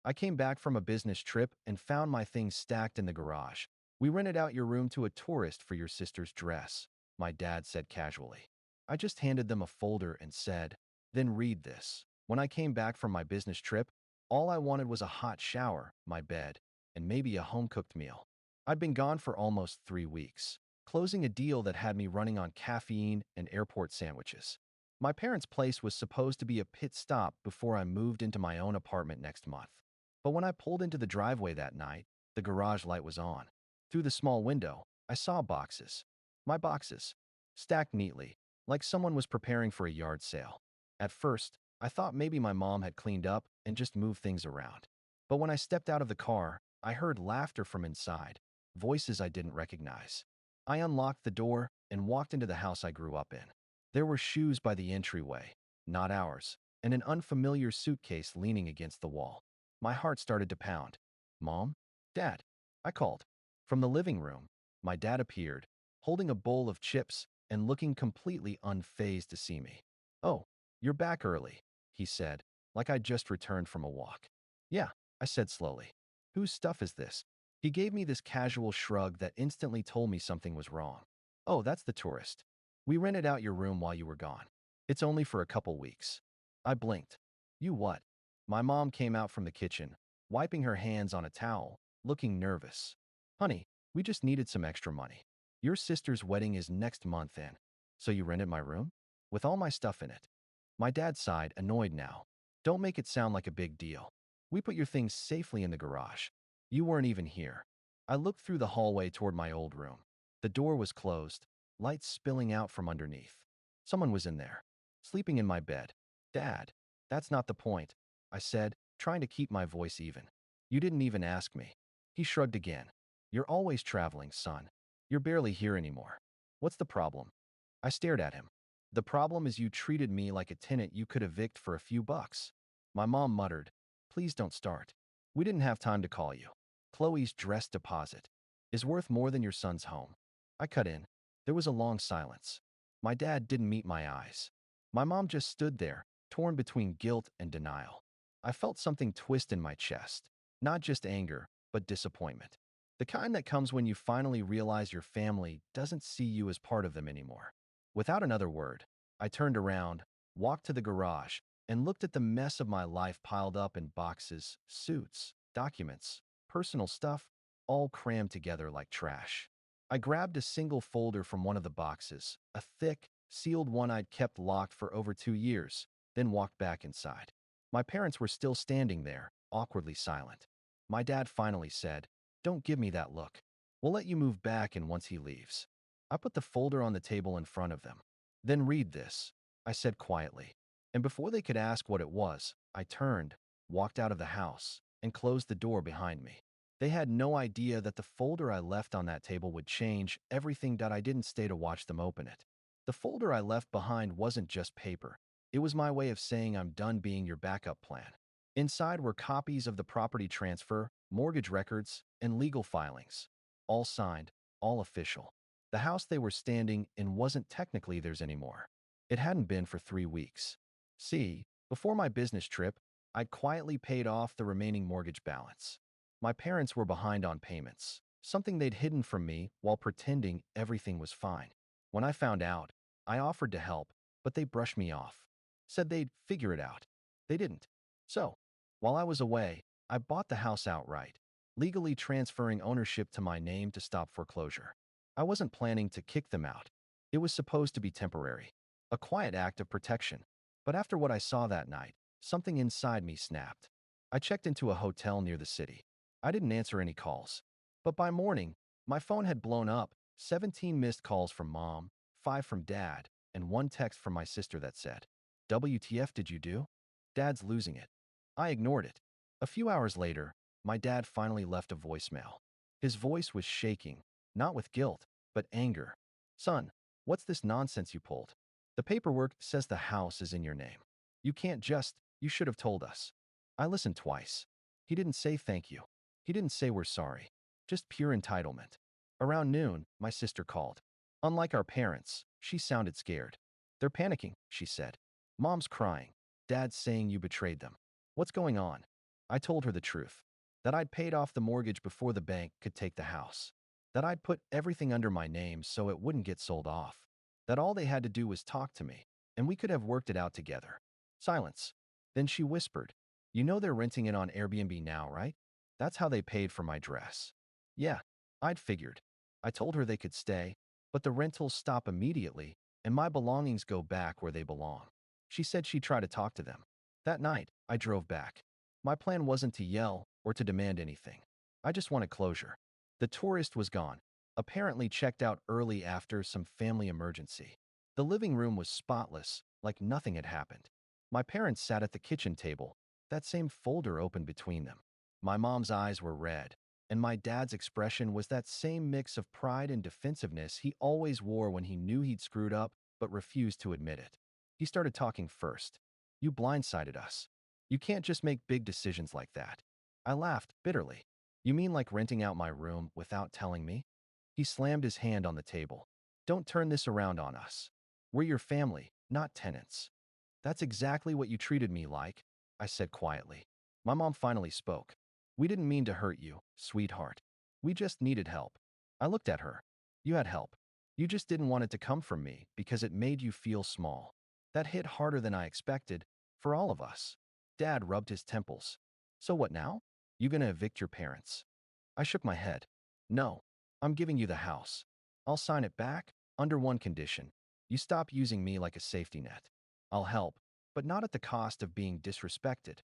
I came back from a business trip and found my things stacked in the garage. We rented out your room to a tourist for your sister's dress, my dad said casually. I just handed them a folder and said, then read this. When I came back from my business trip, all I wanted was a hot shower, my bed, and maybe a home-cooked meal. I'd been gone for almost 3 weeks, closing a deal that had me running on caffeine and airport sandwiches. My parents' place was supposed to be a pit stop before I moved into my own apartment next month. But when I pulled into the driveway that night, the garage light was on. Through the small window, I saw boxes. My boxes, stacked neatly, like someone was preparing for a yard sale. At first, I thought maybe my mom had cleaned up and just moved things around. But when I stepped out of the car, I heard laughter from inside, voices I didn't recognize. I unlocked the door and walked into the house I grew up in. There were shoes by the entryway, not ours, and an unfamiliar suitcase leaning against the wall. My heart started to pound. Mom? Dad? I called. From the living room, my dad appeared, holding a bowl of chips and looking completely unfazed to see me. Oh, you're back early, he said, like I'd just returned from a walk. Yeah, I said slowly. Whose stuff is this? He gave me this casual shrug that instantly told me something was wrong. Oh, that's the tourist. We rented out your room while you were gone. It's only for a couple weeks. I blinked. You what? My mom came out from the kitchen, wiping her hands on a towel, looking nervous. Honey, we just needed some extra money. Your sister's wedding is next month in. So you rented my room? With all my stuff in it. My dad sighed, annoyed now. Don't make it sound like a big deal. We put your things safely in the garage. You weren't even here. I looked through the hallway toward my old room. The door was closed, lights spilling out from underneath. Someone was in there, sleeping in my bed. Dad, that's not the point, I said, trying to keep my voice even. You didn't even ask me. He shrugged again. You're always traveling, son. You're barely here anymore. What's the problem? I stared at him. The problem is you treated me like a tenant you could evict for a few bucks. My mom muttered, please don't start. We didn't have time to call you. Qley's dress deposit is worth more than your son's home. I cut in. There was a long silence. My dad didn't meet my eyes. My mom just stood there, torn between guilt and denial. I felt something twist in my chest. Not just anger, but disappointment. The kind that comes when you finally realize your family doesn't see you as part of them anymore. Without another word, I turned around, walked to the garage, and looked at the mess of my life piled up in boxes, suits, documents, personal stuff, all crammed together like trash. I grabbed a single folder from one of the boxes, a thick, sealed one I'd kept locked for over 2 years, then walked back inside. My parents were still standing there, awkwardly silent. My dad finally said, don't give me that look. We'll let you move back in once he leaves. I put the folder on the table in front of them. Then read this, I said quietly. And before they could ask what it was, I turned, walked out of the house, and closed the door behind me. They had no idea that the folder I left on that table would change everything. That I didn't stay to watch them open it. The folder I left behind wasn't just paper. It was my way of saying I'm done being your backup plan. Inside were copies of the property transfer, mortgage records, and legal filings. All signed, all official. The house they were standing in wasn't technically theirs anymore. It hadn't been for 3 weeks. See, before my business trip, I'd quietly paid off the remaining mortgage balance. My parents were behind on payments, something they'd hidden from me while pretending everything was fine. When I found out, I offered to help, but they brushed me off. Said they'd figure it out. They didn't. So, while I was away, I bought the house outright, legally transferring ownership to my name to stop foreclosure. I wasn't planning to kick them out. It was supposed to be temporary, a quiet act of protection. But after what I saw that night, something inside me snapped. I checked into a hotel near the city. I didn't answer any calls. But by morning, my phone had blown up, 17 missed calls from mom, 5 from dad, and 1 text from my sister that said, WTF did you do? Dad's losing it. I ignored it. A few hours later, my dad finally left a voicemail. His voice was shaking, not with guilt, but anger. Son, what's this nonsense you pulled? The paperwork says the house is in your name. You should have told us. I listened twice. He didn't say thank you. He didn't say we're sorry. Just pure entitlement. Around noon, my sister called. Unlike our parents, she sounded scared. They're panicking, she said. Mom's crying. Dad's saying you betrayed them. What's going on? I told her the truth, that I'd paid off the mortgage before the bank could take the house, that I'd put everything under my name so it wouldn't get sold off, that all they had to do was talk to me, and we could have worked it out together. Silence. Then she whispered, "You know they're renting it on Airbnb now, right? That's how they paid for my dress." Yeah, I'd figured. I told her they could stay, but the rentals stop immediately, and my belongings go back where they belong. She said she'd try to talk to them. That night, I drove back. My plan wasn't to yell or to demand anything. I just wanted closure. The tourist was gone, apparently checked out early after some family emergency. The living room was spotless, like nothing had happened. My parents sat at the kitchen table, that same folder open between them. My mom's eyes were red, and my dad's expression was that same mix of pride and defensiveness he always wore when he knew he'd screwed up but refused to admit it. He started talking first. "You blindsided us. You can't just make big decisions like that." I laughed bitterly. "You mean like renting out my room without telling me?" He slammed his hand on the table. "Don't turn this around on us. We're your family, not tenants." "That's exactly what you treated me like," I said quietly. My mom finally spoke. "We didn't mean to hurt you, sweetheart. We just needed help." I looked at her. "You had help. You just didn't want it to come from me because it made you feel small." That hit harder than I expected, for all of us. Dad rubbed his temples. "So what now? You gonna evict your parents?" I shook my head. "No, I'm giving you the house. I'll sign it back, under one condition. You stop using me like a safety net. I'll help, but not at the cost of being disrespected."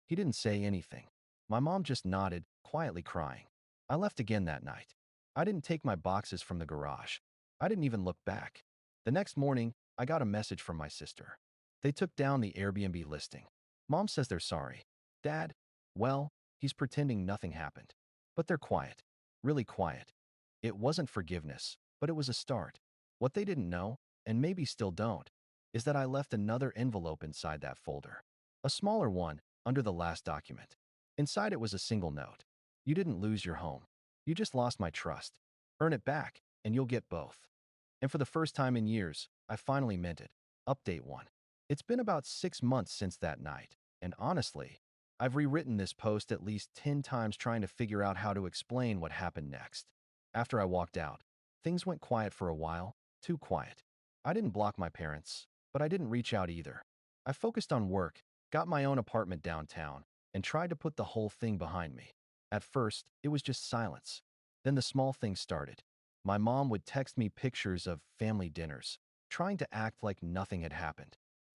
He didn't say anything. My mom just nodded, quietly crying. I left again that night. I didn't take my boxes from the garage. I didn't even look back. The next morning, I got a message from my sister. They took down the Airbnb listing. Mom says they're sorry. Dad, well, he's pretending nothing happened. But they're quiet. Really quiet. It wasn't forgiveness, but it was a start. What they didn't know, and maybe still don't, is that I left another envelope inside that folder. A smaller one, under the last document. Inside it was a single note. "You didn't lose your home. You just lost my trust. Earn it back, and you'll get both." And for the first time in years, I finally meant it. Update 1. It's been about 6 months since that night, and honestly, I've rewritten this post at least 10 times trying to figure out how to explain what happened next. After I walked out, things went quiet for a while, too quiet. I didn't block my parents, but I didn't reach out either. I focused on work, got my own apartment downtown, and tried to put the whole thing behind me. At first, it was just silence. Then the small things started. My mom would text me pictures of family dinners, trying to act like nothing had happened.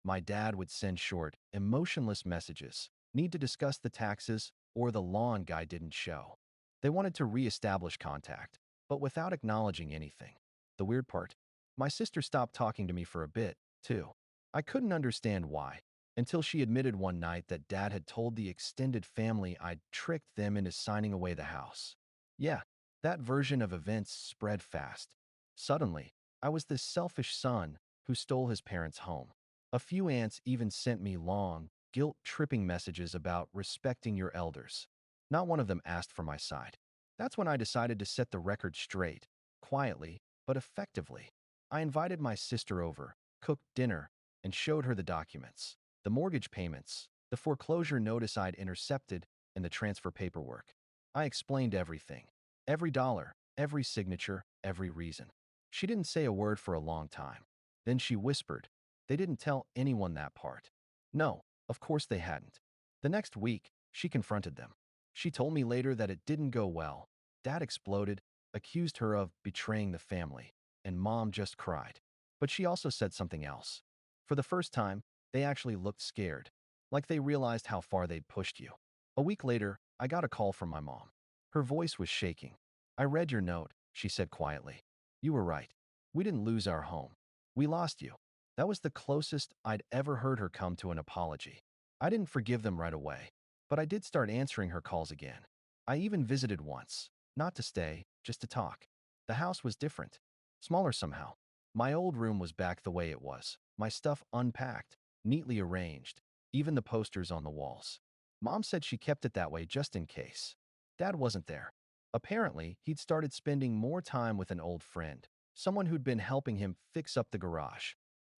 My dad would send short, emotionless messages, "Need to discuss the taxes," or "The lawn guy didn't show." They wanted to re-establish contact, but without acknowledging anything. The weird part? My sister stopped talking to me for a bit, too. I couldn't understand why, until she admitted one night that Dad had told the extended family I'd tricked them into signing away the house. Yeah, that version of events spread fast. Suddenly, I was this selfish son who stole his parents' home. A few aunts even sent me long, guilt-tripping messages about respecting your elders. Not one of them asked for my side. That's when I decided to set the record straight, quietly, but effectively. I invited my sister over, cooked dinner, and showed her the documents, the mortgage payments, the foreclosure notice I'd intercepted, and the transfer paperwork. I explained everything. Every dollar, every signature, every reason. She didn't say a word for a long time. Then she whispered, "They didn't tell anyone that part." No, of course they hadn't. The next week, she confronted them. She told me later that it didn't go well. Dad exploded, accused her of betraying the family, and Mom just cried. But she also said something else. For the first time, they actually looked scared, like they realized how far they'd pushed you. A week later, I got a call from my mom. Her voice was shaking. "I read your note," she said quietly. "You were right. We didn't lose our home. We lost you." That was the closest I'd ever heard her come to an apology. I didn't forgive them right away, but I did start answering her calls again. I even visited once, not to stay, just to talk. The house was different, smaller somehow. My old room was back the way it was, my stuff unpacked, neatly arranged, even the posters on the walls. Mom said she kept it that way just in case. Dad wasn't there. Apparently, he'd started spending more time with an old friend, someone who'd been helping him fix up the garage.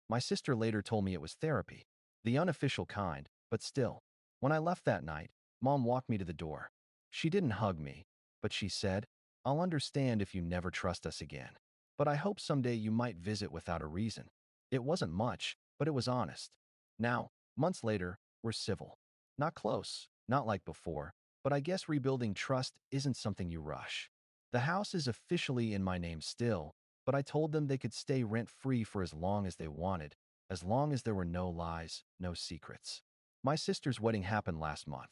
My sister later told me it was therapy, the unofficial kind, but still. When I left that night, Mom walked me to the door. She didn't hug me, but she said, "I'll understand if you never trust us again. But I hope someday you might visit without a reason." It wasn't much, but it was honest. Now, months later, we're civil. Not close, not like before, but I guess rebuilding trust isn't something you rush. The house is officially in my name still, but I told them they could stay rent-free for as long as they wanted, as long as there were no lies, no secrets. My sister's wedding happened last month.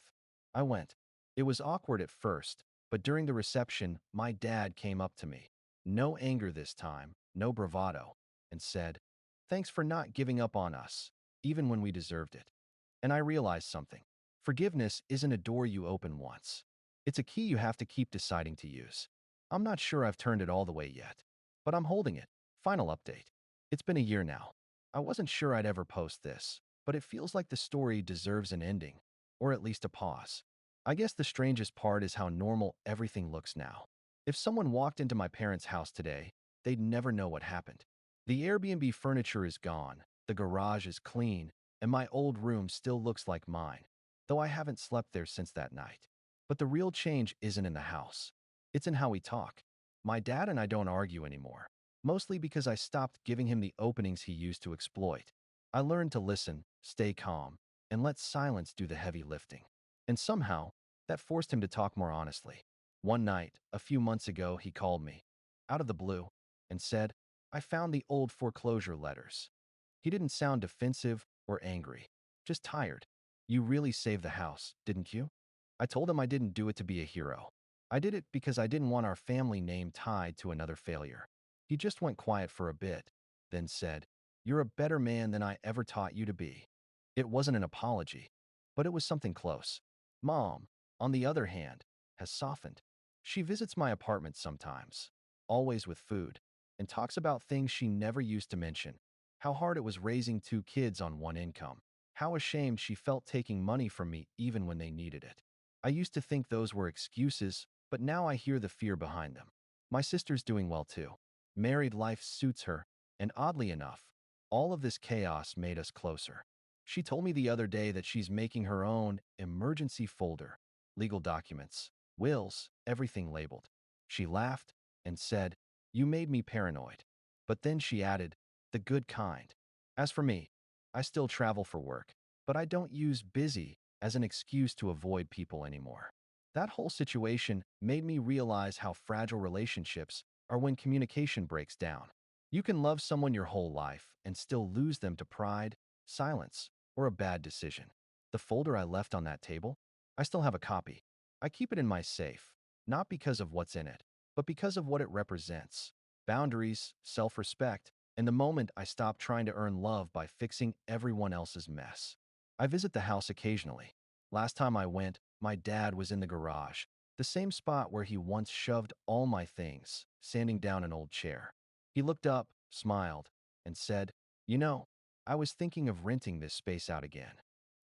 I went. It was awkward at first, but during the reception, my dad came up to me. No anger this time, no bravado, and said, "Thanks for not giving up on us, even when we deserved it." And I realized something. Forgiveness isn't a door you open once. It's a key you have to keep deciding to use. I'm not sure I've turned it all the way yet, but I'm holding it. Final update. It's been a year now. I wasn't sure I'd ever post this, but it feels like the story deserves an ending, or at least a pause. I guess the strangest part is how normal everything looks now. If someone walked into my parents' house today, they'd never know what happened. The Airbnb furniture is gone, the garage is clean, and my old room still looks like mine, though I haven't slept there since that night. But the real change isn't in the house. It's in how we talk. My dad and I don't argue anymore, mostly because I stopped giving him the openings he used to exploit. I learned to listen, stay calm, and let silence do the heavy lifting. And somehow, that forced him to talk more honestly. One night, a few months ago, he called me, out of the blue, and said, "I found the old foreclosure letters." He didn't sound defensive or angry, just tired. "You really saved the house, didn't you?" I told him I didn't do it to be a hero. I did it because I didn't want our family name tied to another failure. He just went quiet for a bit, then said, "You're a better man than I ever taught you to be." It wasn't an apology, but it was something close. Mom, on the other hand, has softened. She visits my apartment sometimes, always with food, and talks about things she never used to mention. How hard it was raising two kids on one income. How ashamed she felt taking money from me even when they needed it. I used to think those were excuses, but now I hear the fear behind them. My sister's doing well too. Married life suits her, and oddly enough, all of this chaos made us closer. She told me the other day that she's making her own emergency folder, legal documents, wills, everything labeled. She laughed and said, "You made me paranoid." But then she added, "The good kind." As for me, I still travel for work, but I don't use busy as an excuse to avoid people anymore. That whole situation made me realize how fragile relationships are when communication breaks down. You can love someone your whole life and still lose them to pride, silence, or a bad decision. The folder I left on that table, I still have a copy. I keep it in my safe, not because of what's in it, but because of what it represents. Boundaries, self-respect, and the moment I stopped trying to earn love by fixing everyone else's mess. I visit the house occasionally. Last time I went, my dad was in the garage, the same spot where he once shoved all my things, sanding down an old chair. He looked up, smiled, and said, "You know, I was thinking of renting this space out again."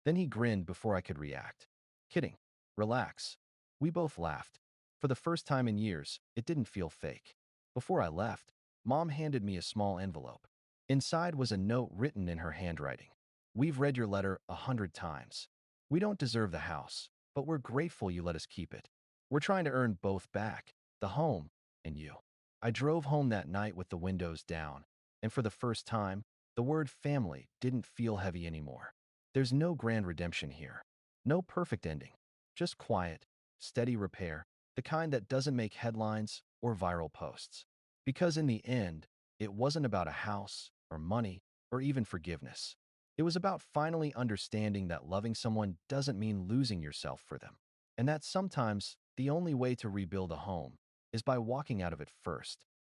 Then he grinned before I could react. "Kidding. Relax." We both laughed. For the first time in years, it didn't feel fake. Before I left, Mom handed me a small envelope. Inside was a note written in her handwriting. "We've read your letter 100 times. We don't deserve the house, but we're grateful you let us keep it. We're trying to earn both back, the home and you." I drove home that night with the windows down, and for the first time, the word family didn't feel heavy anymore. There's no grand redemption here. No perfect ending. Just quiet, steady repair, the kind that doesn't make headlines or viral posts. Because in the end, it wasn't about a house or money or even forgiveness. It was about finally understanding that loving someone doesn't mean losing yourself for them, and that sometimes the only way to rebuild a home is by walking out of it first.